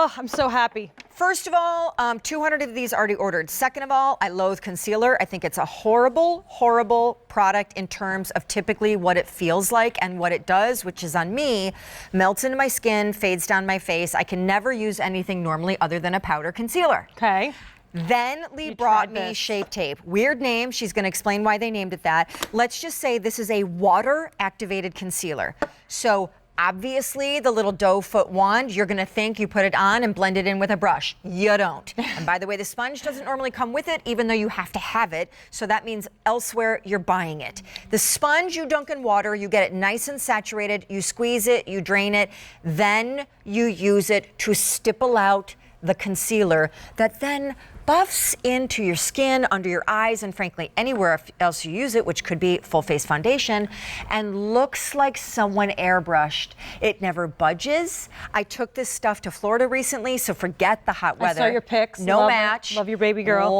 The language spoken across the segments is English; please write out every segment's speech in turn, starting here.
Oh, I'm so happy. First of all, 200 of these already ordered. Second of all, I loathe concealer. I think it's a horrible, horrible product in terms of typically what it feels like and what it does, which is on me, melts into my skin, fades down my face. I can never use anything normally other than a powder concealer. Okay. Then Lee brought me Shape Tape. Weird name. She's going to explain why they named it that. Let's just say this is a water-activated concealer. So obviously, the little doe foot wand, you're going to think you put it on and blend it in with a brush. You don't. And by the way, the sponge doesn't normally come with it, even though you have to have it. So that means elsewhere you're buying it. The sponge you dunk in water, you get it nice and saturated, you squeeze it, you drain it, then you use it to stipple out the concealer that then buffs into your skin, under your eyes, and frankly, anywhere else you use it, which could be full face foundation, and looks like someone airbrushed. It never budges. I took this stuff to Florida recently, so forget the hot weather. I saw your pics. No love match. It. Love your baby girl.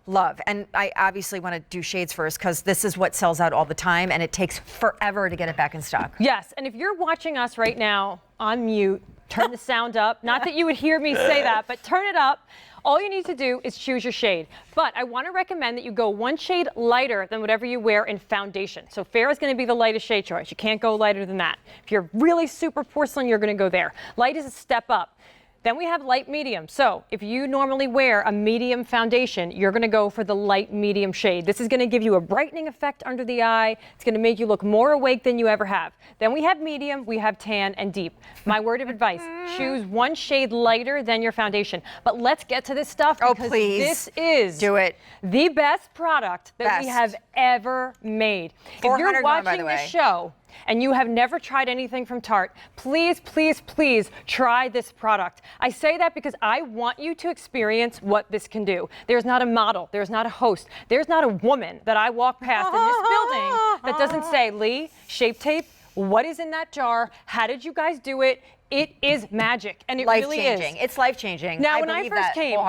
Love. And I obviously want to do shades first because this is what sells out all the time, and it takes forever to get it back in stock. Yes, and if you're watching us right now on mute, turn the sound up. Not that you would hear me say that, but turn it up. All you need to do is choose your shade. But I want to recommend that you go one shade lighter than whatever you wear in foundation. So fair is going to be the lightest shade choice. You can't go lighter than that. If you're really super porcelain, you're going to go there. Light is a step up. Then we have light medium. So if you normally wear a medium foundation, you're going to go for the light medium shade. This is going to give you a brightening effect under the eye. It's going to make you look more awake than you ever have. Then we have medium, we have tan, and deep. My word of advice, choose one shade lighter than your foundation. But let's get to this stuff because this is the best product that we have ever made. If you're watching this show and you have never tried anything from Tarte, please, please, please try this product. I say that because I want you to experience what this can do. There's not a model, there's not a host, there's not a woman that I walk past in this building that doesn't say, Lee, Shape Tape, what is in that jar? How did you guys do it? It is magic, and it really is. It's life-changing. Now, when I first came,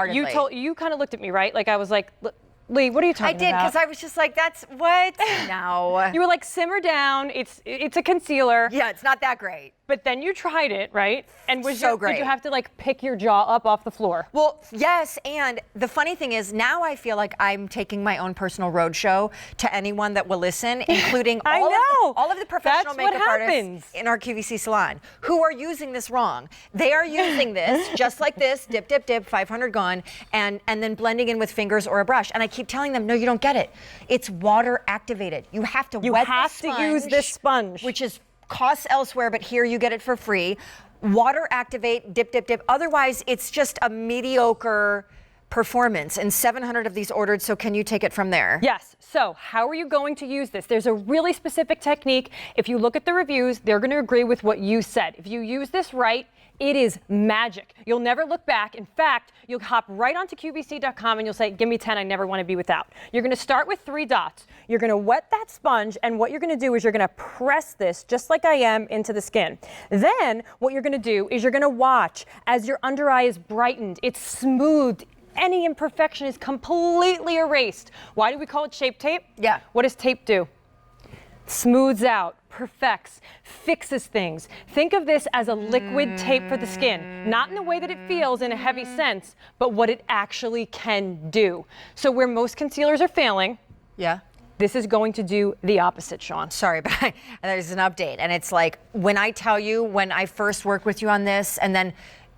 you kind of looked at me, right? Like I was like, Lee, what are you talking about? I did, because I was just like, that's what? No. You were like, simmer down. It's a concealer. Yeah, it's not that great. But then you tried it, right? And was so great. Did you have to like pick your jaw up off the floor? Well, yes, and the funny thing is now I feel like I'm taking my own personal roadshow to anyone that will listen, including all of the professional makeup artists in our QVC salon who are using this wrong. They are using this just like this, dip, dip, dip, 500 gone, and then blending in with fingers or a brush. And I keep telling them, no, you don't get it. It's water activated. You have to wet the sponge, to use this sponge, which is costs elsewhere, but here you get it for free. Water activate, dip, dip, dip. Otherwise, it's just a mediocre performance. And 700 of these ordered, so can you take it from there? Yes. So how are you going to use this? There's a really specific technique. If you look at the reviews, they're going to agree with what you said. If you use this right, it is magic. You'll never look back. In fact, you'll hop right onto QVC.com and you'll say, give me 10, I never want to be without. You're going to start with 3 dots. You're going to wet that sponge, and what you're going to do is you're going to press this, just like I am, into the skin. Then what you're going to do is you're going to watch as your under eye is brightened. It's smoothed. Any imperfection is completely erased. Why do we call it Shape Tape? Yeah. What does tape do? Smooths out, perfects, fixes things. Think of this as a liquid tape for the skin, not in the way that it feels in a heavy sense, but what it actually can do. So where most concealers are failing, this is going to do the opposite, Sean. Sorry, but there's an update, and it's like when I tell you when I first worked with you on this, and then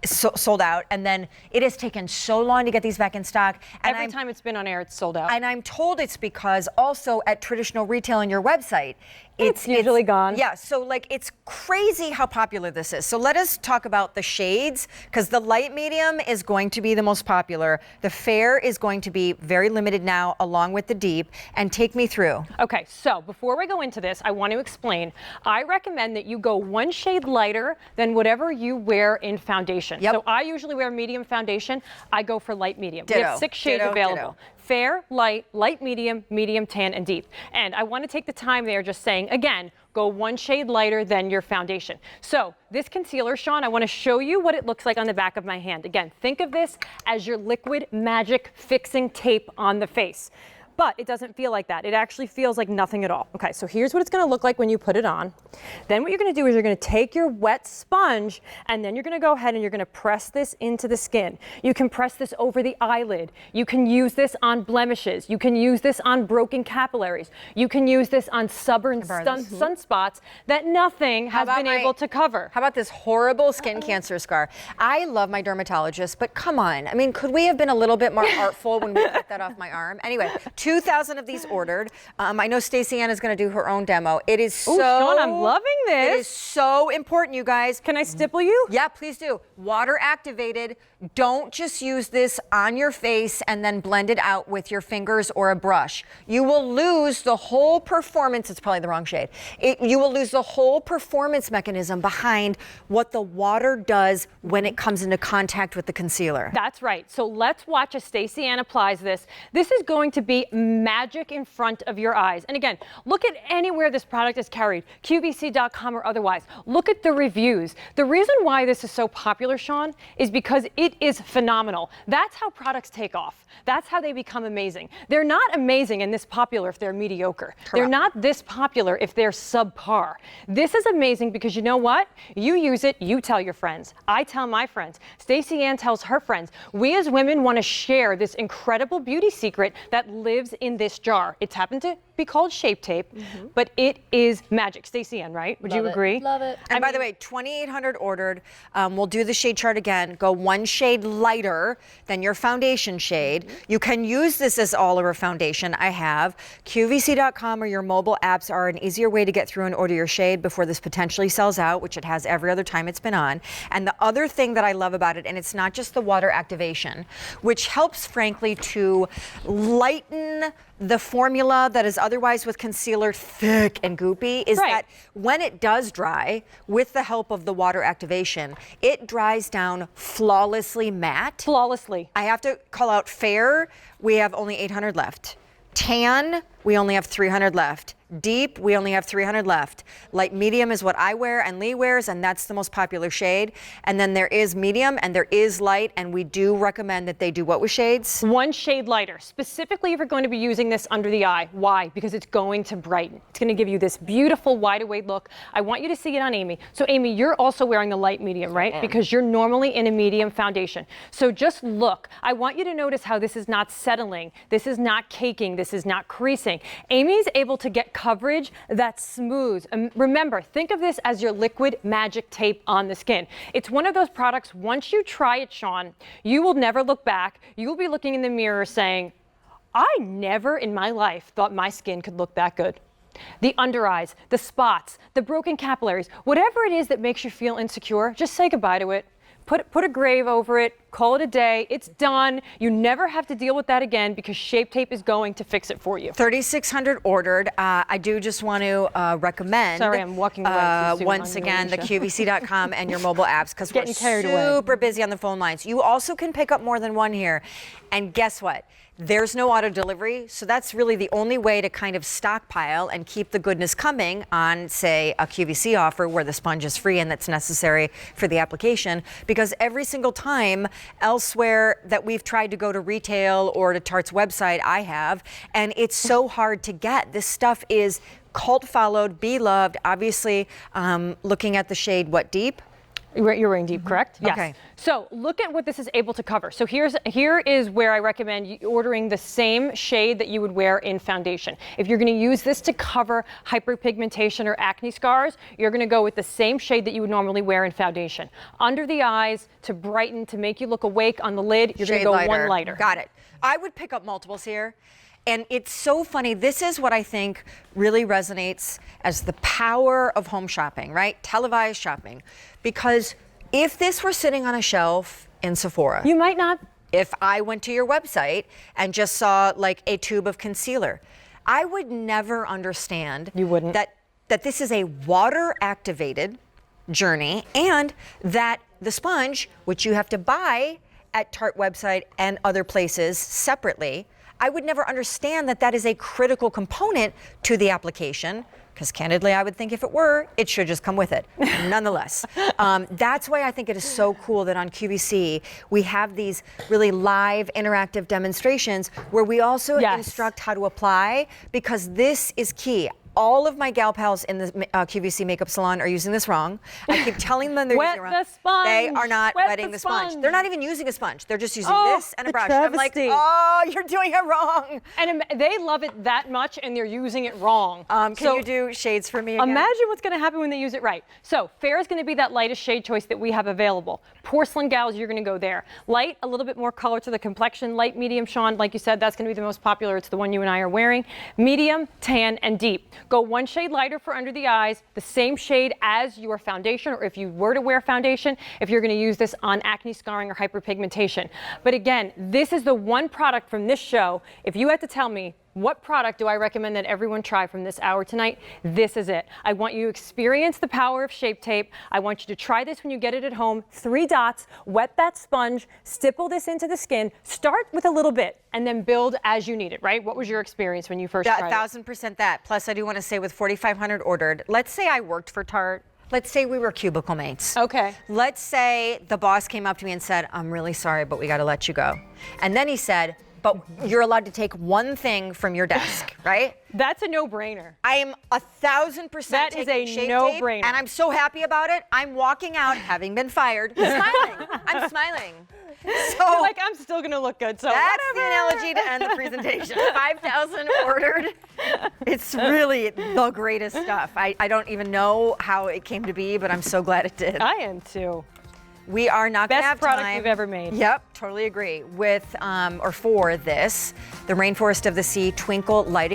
sold out, and then it has taken so long to get these back in stock. And every time it's been on air, it's sold out. And I'm told it's because also at traditional retail on your website, it's usually gone. Yeah, so like it's crazy how popular this is. So let us talk about the shades, because the light medium is going to be the most popular. The fair is going to be very limited now, along with the deep. And take me through. Okay, so before we go into this, I want to explain. I recommend that you go one shade lighter than whatever you wear in foundation. So I usually wear medium foundation. I go for light medium. We have 6 shades available. Fair, light, light medium, medium tan, and deep. And I want to take the time there just saying, again, go one shade lighter than your foundation. So this concealer, Sean, I want to show you what it looks like on the back of my hand. Again, think of this as your liquid magic fixing tape on the face. but it doesn't feel like that. It actually feels like nothing at all. Okay, so here's what it's gonna look like when you put it on. Then what you're gonna do is you're gonna take your wet sponge and then you're gonna go ahead and you're gonna press this into the skin. You can press this over the eyelid. You can use this on blemishes. You can use this on broken capillaries. You can use this on stubborn sunspots that nothing has been able to cover. How about this horrible skin cancer scar? I love my dermatologist, but come on. I mean, could we have been a little bit more artful when we cut that off my arm? Anyway, 2,000 of these ordered. I know Stacey Ann is going to do her own demo. It is so. Sean, I'm loving this. It is so important, you guys. Can I stipple you? Yeah, please do. Water activated. Don't just use this on your face and then blend it out with your fingers or a brush. You will lose the whole performance. It's probably the wrong shade. You will lose the whole performance mechanism behind what the water does when it comes into contact with the concealer. That's right. So let's watch as Stacey Ann applies this. This is going to be magic in front of your eyes. And again, look at anywhere this product is carried, QVC.com or otherwise. Look at the reviews. The reason why this is so popular, Sean, is because it is phenomenal. That's how products take off. That's how they become amazing. They're not amazing and this popular if they're mediocre. Correct. They're not this popular if they're subpar. This is amazing because you know what? You use it, you tell your friends. I tell my friends. Stacey Ann tells her friends. We as women want to share this incredible beauty secret that lives in this jar. It's happened to be called Shape Tape, but it is magic. Stacey Ann, right? Would you agree? Love it. And by the way, 2,800 ordered. We'll do the shade chart again. Go one shade lighter than your foundation shade. You can use this as all over foundation. I have. QVC.com or your mobile apps are an easier way to get through and order your shade before this potentially sells out, which it has every other time it's been on. And the other thing that I love about it, and it's not just the water activation, which helps, frankly, to lighten the formula that is otherwise with concealer thick and goopy, is that when it does dry, with the help of the water activation, it dries down flawlessly matte. Flawlessly. I have to call out fair, we have only 800 left. Tan, we only have 300 left. Deep, we only have 300 left. Light medium is what I wear and Lee wears, and that's the most popular shade. And then there is medium and there is light, and we do recommend that they do what with shades? One shade lighter, specifically if you're going to be using this under the eye. Why? Because it's going to brighten. It's going to give you this beautiful wide awake look. I want you to see it on Amy. So Amy, you're also wearing the light medium, right? Because you're normally in a medium foundation. So just look. I want you to notice how this is not settling. This is not caking. This is not creasing. Amy's able to get coverage that's smooth. Remember, think of this as your liquid magic tape on the skin. It's one of those products, once you try it, Sean, you will never look back. You will be looking in the mirror saying, I never in my life thought my skin could look that good. The under eyes, the spots, the broken capillaries, whatever it is that makes you feel insecure, just say goodbye to it. Put a grave over it, call it a day, it's done. You never have to deal with that again because Shape Tape is going to fix it for you. 3,600 ordered. I do just want to recommend, sorry, I'm walking away too soon once again, the QVC.com and your mobile apps, because we're carried away. super busy on the phone lines. You also can pick up more than one here. And guess what? There's no auto delivery, so that's really the only way to kind of stockpile and keep the goodness coming on, say, a QVC offer where the sponge is free and that's necessary for the application. Because every single time elsewhere that we've tried to go to retail or to Tarte's website, I have, and it's so hard to get. This stuff is cult followed, beloved. Obviously, looking at the shade, what, deep? You're wearing deep, correct? Yes. Okay. So look at what this is able to cover. So here is where I recommend you ordering the same shade that you would wear in foundation. If you're going to use this to cover hyperpigmentation or acne scars, you're going to go with the same shade that you would normally wear in foundation. Under the eyes, to brighten, to make you look awake. On the lid, you're going to go one lighter. Got it. I would pick up multiples here. And it's so funny. This is what I think really resonates as the power of home shopping, right? Televised shopping. Because if this were sitting on a shelf in Sephora, you might not. If I went to your website and just saw like a tube of concealer, I would never understand. You wouldn't. That this is a water activated journey, and that the sponge, which you have to buy at Tarte website and other places separately, I would never understand that that is a critical component to the application. Because candidly, I would think if it were, it should just come with it. Nonetheless, that's why I think it is so cool that on QVC, we have these really live interactive demonstrations where we also instruct how to apply, because this is key. All of my gal pals in the QVC makeup salon are using this wrong. I keep telling them they're using it wrong. Wet the sponge. They are not wetting the sponge. They're not even using a sponge. They're just using this and a brush. I'm like, oh, you're doing it wrong. And they love it that much, and they're using it wrong. Can you do shades for me again? Imagine what's going to happen when they use it right. So fair is going to be that lightest shade choice that we have available. Porcelain gals, you're going to go there. Light, a little bit more color to the complexion. Light, medium, Sean, like you said, that's going to be the most popular. It's the one you and I are wearing. Medium, tan, and deep. Go one shade lighter for under the eyes, the same shade as your foundation, or if you were to wear foundation, if you're going to use this on acne scarring or hyperpigmentation. But again, this is the one product from this show. If you had to tell me, what product do I recommend that everyone try from this hour tonight? This is it. I want you to experience the power of Shape Tape. I want you to try this when you get it at home. 3 dots, wet that sponge, stipple this into the skin. Start with a little bit and then build as you need it, right? What was your experience when you first tried it? 1,000% that. Plus, I do want to say with 4,500 ordered, let's say I worked for Tarte. Let's say we were cubicle mates. Okay. Let's say the boss came up to me and said, I'm really sorry, but we got to let you go. And then he said, but you're allowed to take one thing from your desk, right? That's a no-brainer. I am 1,000% That is a no-brainer. And I'm so happy about it. I'm walking out, having been fired, smiling. I'm smiling. So you're like, I'm still gonna look good, so that's whatever. the analogy to end the presentation. 5,000 ordered. It's really the greatest stuff. I don't even know how it came to be, but I'm so glad it did. I am too. We are not going to have Best product time. we've ever made. Yep, totally agree. With, or for this, the Rainforest of the Sea Twinkle Lighting